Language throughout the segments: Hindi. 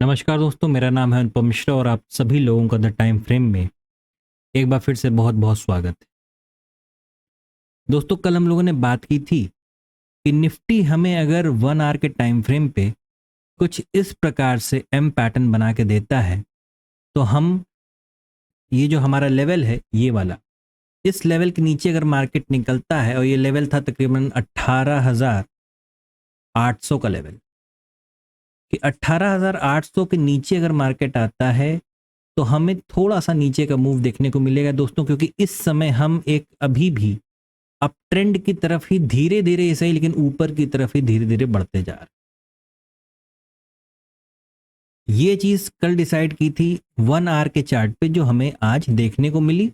नमस्कार दोस्तों, मेरा नाम है अनुपम मिश्रा और आप सभी लोगों का द टाइम फ्रेम में एक बार फिर से बहुत बहुत स्वागत है। दोस्तों, कल हम लोगों ने बात की थी कि निफ्टी हमें अगर 1 आवर के टाइम फ्रेम पे कुछ इस प्रकार से एम पैटर्न बना के देता है तो हम ये जो हमारा लेवल है ये वाला, इस लेवल के नीचे अगर मार्केट निकलता है, और ये लेवल था तकरीबन 18,800 का लेवल, कि 18,800 के नीचे अगर मार्केट आता है तो हमें थोड़ा सा नीचे का मूव देखने को मिलेगा दोस्तों, क्योंकि इस समय हम एक अभी भी अप ट्रेंड की तरफ ही धीरे धीरे सही, लेकिन ऊपर की तरफ ही धीरे धीरे बढ़ते जा रहे। ये चीज कल डिसाइड की थी 1 आवर के चार्ट पे, जो हमें आज देखने को मिली।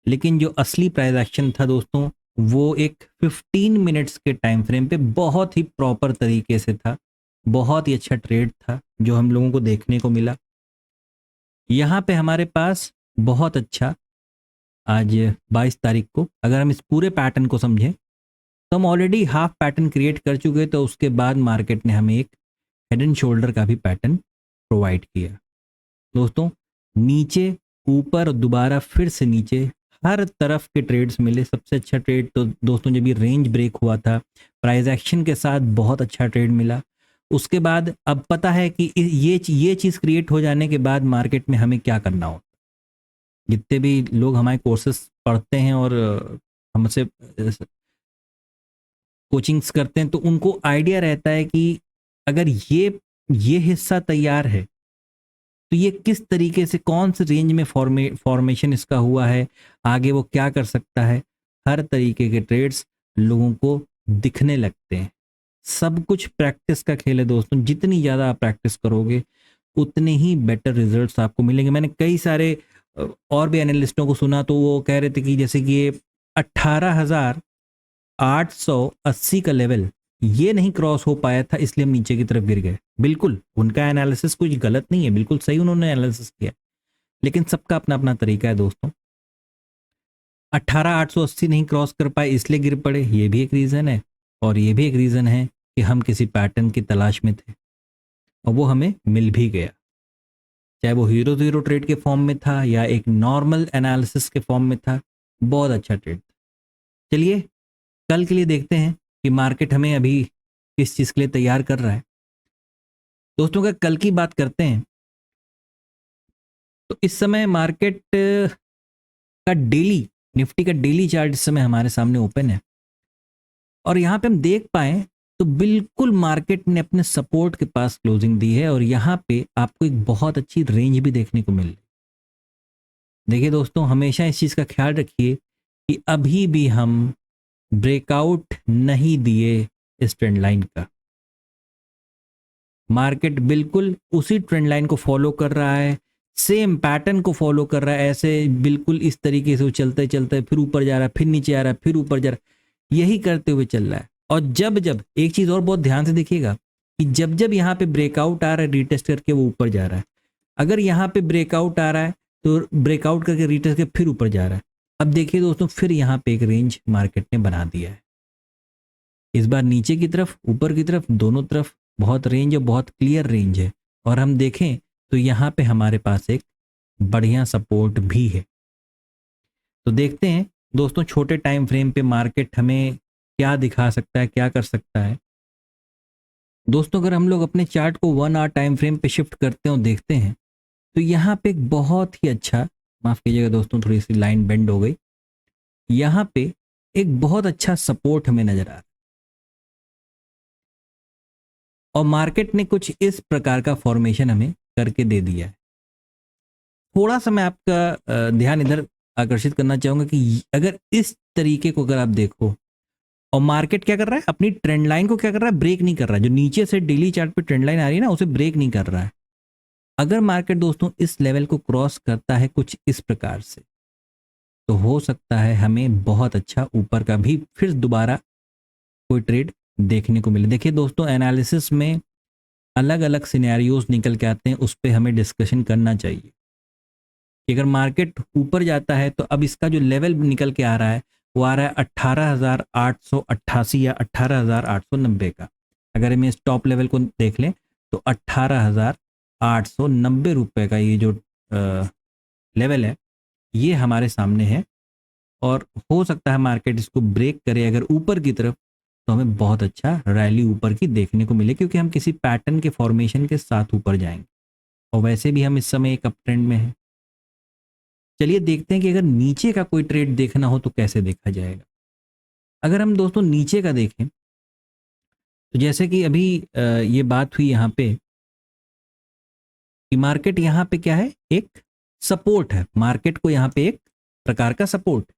लेकिन जो असली प्राइस एक्शन था दोस्तों, वो एक 15 मिनट्स के टाइम फ्रेम पे बहुत ही प्रॉपर तरीके से था। बहुत ही अच्छा ट्रेड था जो हम लोगों को देखने को मिला। यहाँ पे हमारे पास बहुत अच्छा, आज 22 तारीख को अगर हम इस पूरे पैटर्न को समझें तो हम ऑलरेडी हाफ पैटर्न क्रिएट कर चुके, तो उसके बाद मार्केट ने हमें एक हेड एंड शोल्डर का भी पैटर्न प्रोवाइड किया। दोस्तों, नीचे ऊपर और दोबारा फिर से नीचे हर तरफ के ट्रेड्स मिले। सबसे अच्छा ट्रेड तो दोस्तों जब ये रेंज ब्रेक हुआ था, प्राइस एक्शन के साथ बहुत अच्छा ट्रेड मिला। उसके बाद अब पता है कि ये चीज़ क्रिएट हो जाने के बाद मार्केट में हमें क्या करना हो। जितने भी लोग हमारे कोर्सेस पढ़ते हैं और हमसे कोचिंग्स करते हैं, तो उनको आइडिया रहता है कि अगर ये हिस्सा तैयार है तो ये किस तरीके से, कौन से रेंज में फॉर्मेशन इसका हुआ है, आगे वो क्या कर सकता है। हर तरीके के ट्रेड्स लोगों को दिखने लगते हैं। सब कुछ प्रैक्टिस का खेल है दोस्तों। जितनी ज़्यादा आप प्रैक्टिस करोगे उतने ही बेटर रिजल्ट्स आपको मिलेंगे। मैंने कई सारे और भी एनालिस्टों को सुना, तो वो कह रहे थे कि जैसे कि ये 18,880 का लेवल ये नहीं क्रॉस हो पाया था, इसलिए हम नीचे की तरफ गिर गए। बिल्कुल उनका एनालिसिस कुछ गलत नहीं है, बिल्कुल सही उन्होंने एनालिसिस किया। लेकिन सबका अपना अपना तरीका है दोस्तों। 18,880 नहीं क्रॉस कर पाए इसलिए गिर पड़े, ये भी एक रीजन है। और ये भी एक रीजन है कि हम किसी पैटर्न की तलाश में थे और वो हमें मिल भी गया। चाहे वो हीरो जीरो ट्रेड के फॉर्म में था या एक नॉर्मल एनालिसिस के फॉर्म में था, बहुत अच्छा ट्रेड था। चलिए कल के लिए देखते हैं कि मार्केट हमें अभी किस चीज़ के लिए तैयार कर रहा है। दोस्तों, अगर कल की बात करते हैं तो इस समय मार्केट का डेली, निफ्टी का डेली चार्ट इस समय हमारे सामने ओपन है, और यहाँ पे हम देख पाए तो बिल्कुल मार्केट ने अपने सपोर्ट के पास क्लोजिंग दी है, और यहाँ पे आपको एक बहुत अच्छी रेंज भी देखने को मिल रही है। देखिए दोस्तों, हमेशा इस चीज़ का ख्याल रखिए कि अभी भी हम ब्रेकआउट नहीं दिए इस ट्रेंड लाइन का। मार्केट बिल्कुल उसी ट्रेंड लाइन को फॉलो कर रहा है, सेम पैटर्न को फॉलो कर रहा है। ऐसे बिल्कुल इस तरीके से वो चलते चलते फिर ऊपर जा रहा है, फिर नीचे आ रहा है, फिर ऊपर जा रहा है, यही करते हुए चल रहा है। और जब जब एक चीज़ और बहुत ध्यान से देखिएगा कि जब जब यहाँ पे ब्रेकआउट आ रहा है, रीटेस्ट करके वो ऊपर जा रहा है। अगर यहाँ पे ब्रेकआउट आ रहा है तो ब्रेकआउट करके रीटेस्ट करके फिर ऊपर जा रहा है। अब देखिए दोस्तों, फिर यहाँ पे एक रेंज मार्केट ने बना दिया है। इस बार नीचे की तरफ, ऊपर की तरफ, दोनों तरफ बहुत रेंज है, बहुत क्लियर रेंज है। और हम देखें तो यहाँ पे हमारे पास एक बढ़िया सपोर्ट भी है। तो देखते हैं दोस्तों, छोटे टाइम फ्रेम पे मार्केट हमें क्या दिखा सकता है, क्या कर सकता है। दोस्तों, अगर हम लोग अपने चार्ट को 1 आवर टाइम फ्रेम पे शिफ्ट करते हैं और देखते हैं तो यहाँ पे एक बहुत ही अच्छा, माफ कीजिएगा दोस्तों थोड़ी सी लाइन बेंड हो गई, यहाँ पे एक बहुत अच्छा सपोर्ट हमें नजर आ रहा है। और मार्केट ने कुछ इस प्रकार का फॉर्मेशन हमें करके दे दिया है। थोड़ा सा मैं आपका ध्यान इधर आकर्षित करना चाहूंगा कि अगर इस तरीके को अगर आप देखो, और मार्केट क्या कर रहा है, अपनी ट्रेंड लाइन को क्या कर रहा है, ब्रेक नहीं कर रहा है। जो नीचे से डेली चार्ट पे ट्रेंड लाइन आ रही है ना, उसे ब्रेक नहीं कर रहा है। अगर मार्केट दोस्तों इस लेवल को क्रॉस करता है कुछ इस प्रकार से, तो हो सकता है हमें बहुत अच्छा ऊपर का भी फिर दोबारा कोई ट्रेड देखने को मिले। देखिए दोस्तों, एनालिसिस में अलग अलग सिनेरियोज निकल के आते हैं, उस पर हमें डिस्कशन करना चाहिए कि अगर मार्केट ऊपर जाता है तो अब इसका जो लेवल निकल के आ रहा है वो आ रहा है 18,888 या 18,890 का। अगर हम इस टॉप लेवल को देख लें तो ₹890 का ये जो लेवल है ये हमारे सामने है और हो सकता है मार्केट इसको ब्रेक करे अगर ऊपर की तरफ, तो हमें बहुत अच्छा रैली ऊपर की देखने को मिले क्योंकि हम किसी पैटर्न के फॉर्मेशन के साथ ऊपर जाएंगे और वैसे भी हम इस समय एक अप ट्रेंड में हैं। चलिए देखते हैं कि अगर नीचे का कोई ट्रेड देखना हो तो कैसे देखा जाएगा। अगर हम दोस्तों नीचे का देखें तो जैसे कि अभी ये बात हुई यहाँ पे कि मार्केट यहाँ पे क्या है, एक सपोर्ट है, मार्केट को यहाँ पे एक प्रकार का सपोर्ट।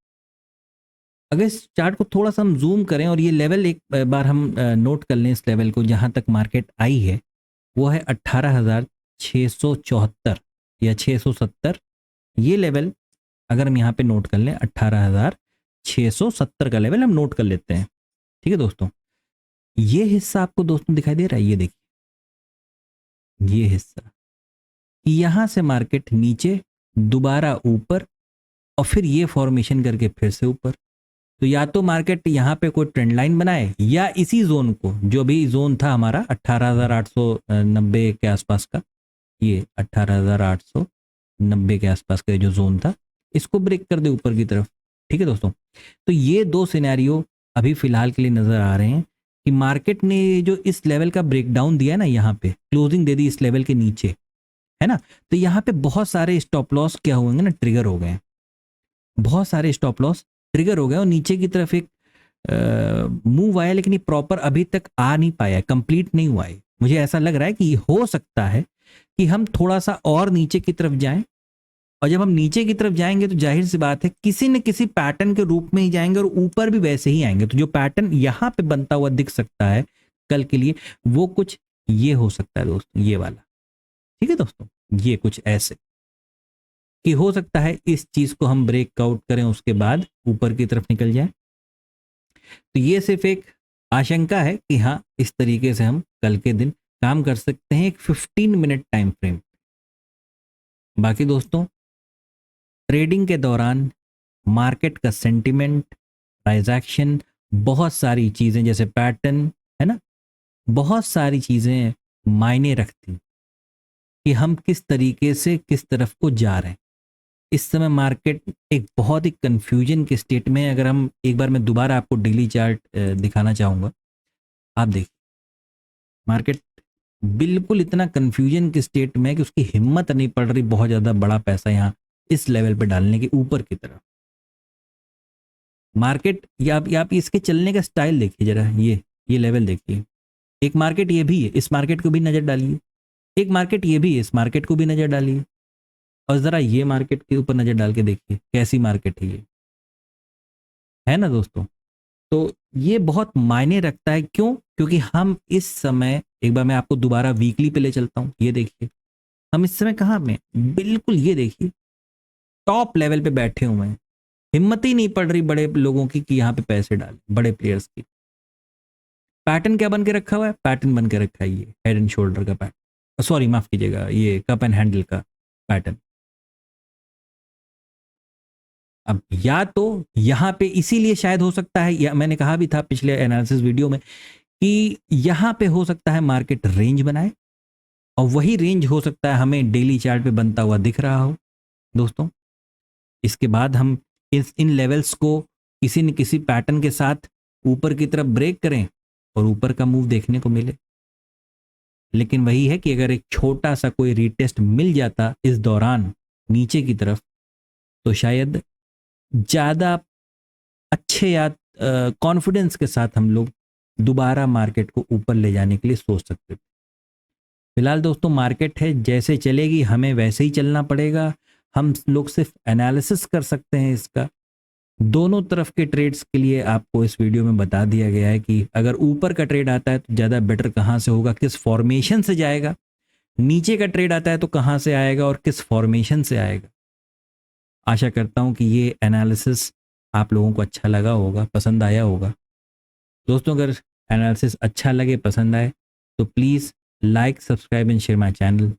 अगर इस चार्ट को थोड़ा सा हम जूम करें और ये लेवल एक बार हम नोट कर लें, इस लेवल को जहाँ तक मार्केट आई है वो है 18,674 या 670। ये लेवल अगर हम यहाँ पे नोट कर लें 18,670 का लेवल हम नोट कर लेते हैं। ठीक है दोस्तों, ये हिस्सा आपको दोस्तों दिखाई दे रहा है, ये देखिए ये हिस्सा, यहां से मार्केट नीचे दोबारा ऊपर और फिर ये फॉर्मेशन करके फिर से ऊपर। तो या तो मार्केट यहाँ पे कोई ट्रेंड लाइन बनाए या इसी जोन को, जो भी जोन था हमारा 18,890 के आसपास का, ये 18,890 के आसपास का जो जोन था इसको ब्रेक कर दे ऊपर की तरफ। ठीक है दोस्तों, तो ये दो सिनेरियो अभी फिलहाल के लिए नजर आ रहे हैं कि मार्केट ने जो इस लेवल का ब्रेकडाउन दिया ना, यहाँ पे क्लोजिंग दे दी इस लेवल के नीचे, है ना, तो यहाँ पे बहुत सारे स्टॉप लॉस क्या होंगे ना, ट्रिगर हो गए, बहुत सारे स्टॉप लॉस ट्रिगर हो गए और नीचे की तरफ एक मूव आया, लेकिन ये प्रॉपर अभी तक आ नहीं पाया, कंप्लीट नहीं हुआ है। मुझे ऐसा लग रहा है कि हो सकता है कि हम थोड़ा सा और नीचे की तरफ जाएं और जब हम नीचे की तरफ जाएंगे तो जाहिर सी बात है किसी न किसी पैटर्न के रूप में ही जाएंगे और ऊपर भी वैसे ही आएंगे। तो जो पैटर्न यहाँ पे बनता हुआ दिख सकता है कल के लिए वो कुछ ये हो सकता है दोस्तों, ये वाला। ठीक है दोस्तों, ये कुछ ऐसे कि हो सकता है इस चीज को हम ब्रेकआउट करें उसके बाद ऊपर की तरफ निकल जाए। तो ये सिर्फ एक आशंका है कि हाँ इस तरीके से हम कल के दिन काम कर सकते हैं एक 15 मिनट टाइम फ्रेम। बाकी दोस्तों ट्रेडिंग के दौरान मार्केट का सेंटिमेंट, प्राइस एक्शन, बहुत सारी चीजें जैसे पैटर्न, है ना, बहुत सारी चीजें मायने रखती कि हम किस तरीके से किस तरफ को जा रहे हैं। इस समय मार्केट एक बहुत ही कंफ्यूजन के स्टेट में है। अगर हम एक बार मैं दोबारा आपको डेली चार्ट दिखाना चाहूंगा, आप देखिए मार्केट बिल्कुल इतना कंफ्यूजन के स्टेट में है कि उसकी हिम्मत नहीं पड़ रही बहुत ज्यादा बड़ा पैसा यहाँ इस लेवल पे डालने की ऊपर की तरफ। मार्केट या आप इसके चलने का स्टाइल देखिए जरा, ये लेवल देखिए। एक मार्केट ये भी है, इस मार्केट को भी नजर डालिए, एक मार्केट ये भी है, इस मार्केट को भी नजर डालिए और जरा ये मार्केट के ऊपर नजर डाल के देखिए कैसी मार्केट है ये, है ना दोस्तों। तो ये बहुत मायने रखता है, क्यों? क्योंकि हम इस समय, एक बार मैं आपको दोबारा वीकली पे ले चलता हूं, ये देखिए हम इस समय कहां में, बिल्कुल ये देखिए टॉप लेवल पे बैठे हुए हैं। हिम्मत ही नहीं पड़ रही बड़े लोगों की कि यहाँ पे पैसे डालें, बड़े प्लेयर्स की। पैटर्न क्या बन के रखा हुआ है? पैटर्न बन के रखा है ये हेड एंड शोल्डर का पैटर्न, सॉरी माफ कीजिएगा, ये कप एंड हैंडल का पैटर्न। अब या तो यहाँ पे इसीलिए शायद हो सकता है, या मैंने कहा भी था पिछले एनालिसिस वीडियो में कि यहाँ पे हो सकता है मार्केट रेंज बनाए और वही रेंज हो सकता है हमें डेली चार्ट पे बनता हुआ दिख रहा हो दोस्तों। इसके बाद हम इन लेवल्स को किसी न किसी पैटर्न के साथ ऊपर की तरफ ब्रेक करें और ऊपर का मूव देखने को मिले। लेकिन वही है कि अगर एक छोटा सा कोई रीटेस्ट मिल जाता इस दौरान नीचे की तरफ तो शायद ज़्यादा अच्छे या कॉन्फिडेंस के साथ हम लोग दोबारा मार्केट को ऊपर ले जाने के लिए सोच सकते थे। फिलहाल दोस्तों मार्केट है, जैसे चलेगी हमें वैसे ही चलना पड़ेगा। हम लोग सिर्फ एनालिसिस कर सकते हैं इसका। दोनों तरफ के ट्रेड्स के लिए आपको इस वीडियो में बता दिया गया है कि अगर ऊपर का ट्रेड आता है तो ज़्यादा बेटर कहाँ से होगा, किस फॉर्मेशन से जाएगा, नीचे का ट्रेड आता है तो कहाँ से आएगा और किस फॉर्मेशन से आएगा। आशा करता हूँ कि ये एनालिसिस आप लोगों को अच्छा लगा होगा, पसंद आया होगा। दोस्तों अगर एनालिसिस अच्छा लगे, पसंद आए तो please like, subscribe and share my channel.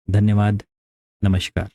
धन्यवाद, नमस्कार।